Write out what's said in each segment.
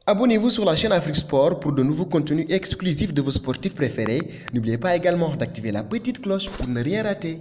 Abonnez-vous sur la chaîne Afrique Sport pour de nouveaux contenus exclusifs de vos sportifs préférés. N'oubliez pas également d'activer la petite cloche pour ne rien rater.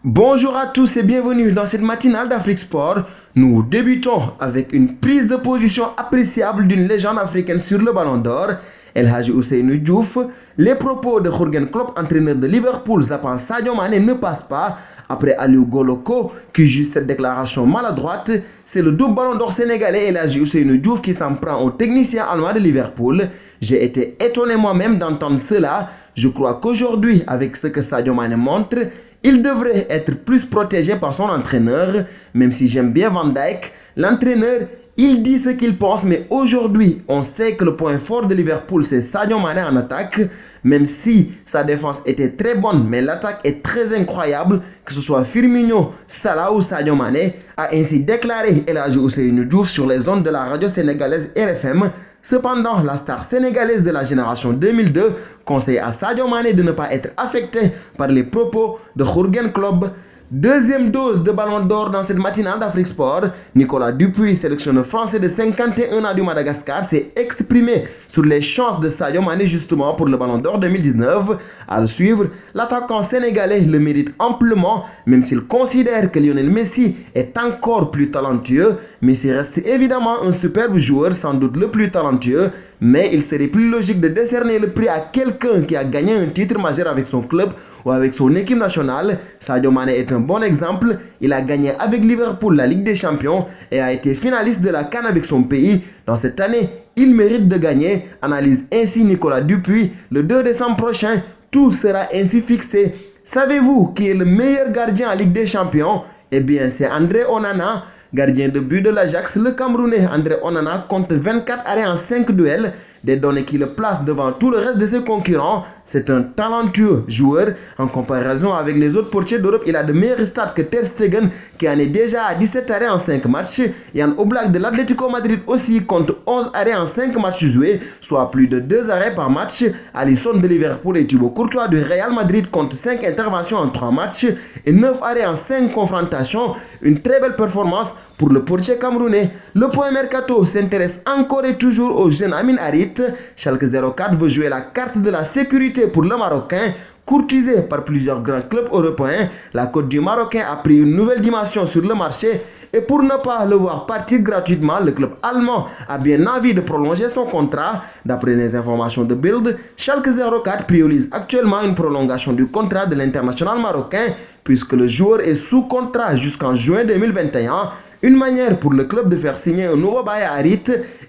Bonjour à tous et bienvenue dans cette matinale d'Afrique Sport. Nous débutons avec une prise de position appréciable d'une légende africaine sur le Ballon d'Or, El Hadji Ousseynou Diouf. Les propos de Jürgen Klopp, entraîneur de Liverpool, zappant Sadio Mané, ne passent pas. Après Aliou Goloko, qui juge cette déclaration maladroite, c'est le double Ballon d'Or sénégalais El Hadji Ousseynou Diouf qui s'en prend au technicien allemand de Liverpool. J'ai été étonné moi-même d'entendre cela. Je crois qu'aujourd'hui, avec ce que Sadio Mané montre, il devrait être plus protégé par son entraîneur. Même si j'aime bien Van Dijk, l'entraîneur, il dit ce qu'il pense, mais aujourd'hui, on sait que le point fort de Liverpool, c'est Sadio Mané en attaque. Même si sa défense était très bonne, mais l'attaque est très incroyable, que ce soit Firmino, Salah ou Sadio Mané, a ainsi déclaré El Hadji Ousseynou Diouf sur les ondes de la radio sénégalaise RFM. Cependant, la star sénégalaise de la génération 2002 conseille à Sadio Mané de ne pas être affecté par les propos de Jürgen Klopp. Deuxième dose de Ballon d'Or dans cette matinale d'Afrique Sport. Nicolas Dupuis, sélectionneur français de 51 ans du Madagascar, s'est exprimé sur les chances de Sadio Mané justement pour le Ballon d'Or 2019. À le suivre, l'attaquant sénégalais le mérite amplement, même s'il considère que Lionel Messi est encore plus talentueux. Messi reste évidemment un superbe joueur, sans doute le plus talentueux, mais il serait plus logique de décerner le prix à quelqu'un qui a gagné un titre majeur avec son club ou avec son équipe nationale. Sadio Mané est un bon exemple. Il a gagné avec Liverpool la Ligue des Champions et a été finaliste de la CAN avec son pays. Dans cette année, il mérite de gagner. Analyse ainsi Nicolas Dupuis. Le 2 décembre prochain, tout sera ainsi fixé. Savez-vous qui est le meilleur gardien en Ligue des Champions? Eh bien, c'est André Onana. Gardien de but de l'Ajax, le Camerounais André Onana compte 24 arrêts en 5 duels, des données qui le placent devant tout le reste de ses concurrents. C'est un talentueux joueur. En comparaison avec les autres portiers d'Europe, il a de meilleurs stats que Ter Stegen qui en est déjà à 17 arrêts en 5 matchs. Yann Oblak de l'Atlético Madrid aussi compte 11 arrêts en 5 matchs joués, soit plus de 2 arrêts par match. Alisson de Liverpool et Thibaut Courtois du Real Madrid comptent 5 interventions en 3 matchs et 9 arrêts en 5 confrontations. Une très belle performance pour le portier camerounais. Le point mercato s'intéresse encore et toujours au jeune Amin Harit. Schalke 04 veut jouer la carte de la sécurité pour le Marocain. Courtisé par plusieurs grands clubs européens, la cote du Marocain a pris une nouvelle dimension sur le marché. Et pour ne pas le voir partir gratuitement, le club allemand a bien envie de prolonger son contrat. D'après les informations de Bild, Schalke 04 priorise actuellement une prolongation du contrat de l'international marocain puisque le joueur est sous contrat jusqu'en juin 2021. Une manière pour le club de faire signer un nouveau bail à Harit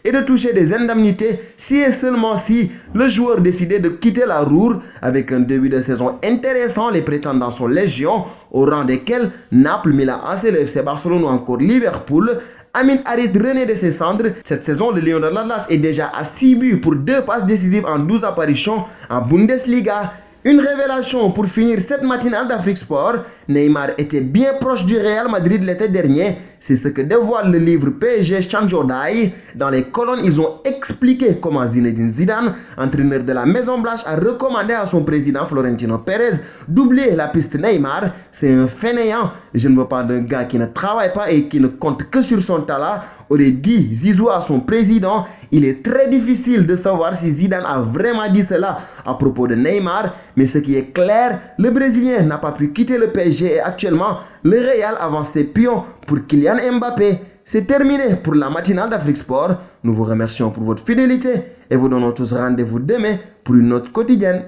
et de toucher des indemnités si et seulement si le joueur décidait de quitter la Roure. Avec un début de saison intéressant, les prétendants sont légion, au rang desquels Naples, Milan AC, le FC Barcelone ou encore Liverpool. Amin Harit renaît de ses cendres. Cette saison, le Lion de l'Atlas est déjà à 6 buts pour 2 passes décisives en 12 apparitions en Bundesliga. Une révélation pour finir cette matinale d'Afrique Sport. Neymar était bien proche du Real Madrid l'été dernier. C'est ce que dévoile le livre PSG Change or Die. Dans les colonnes, ils ont expliqué comment Zinedine Zidane, entraîneur de la Maison Blanche, a recommandé à son président Florentino Pérez d'oublier la piste Neymar. C'est un fainéant. Je ne veux pas d'un gars qui ne travaille pas et qui ne compte que sur son talent, aurait dit Zizou à son président. Il est très difficile de savoir si Zidane a vraiment dit cela à propos de Neymar. Mais ce qui est clair, le Brésilien n'a pas pu quitter le PSG et actuellement, le Real avance ses pions pour Kylian Mbappé. C'est terminé pour la matinale d'Afrique Sport. Nous vous remercions pour votre fidélité et vous donnons tous rendez-vous demain pour une autre quotidienne.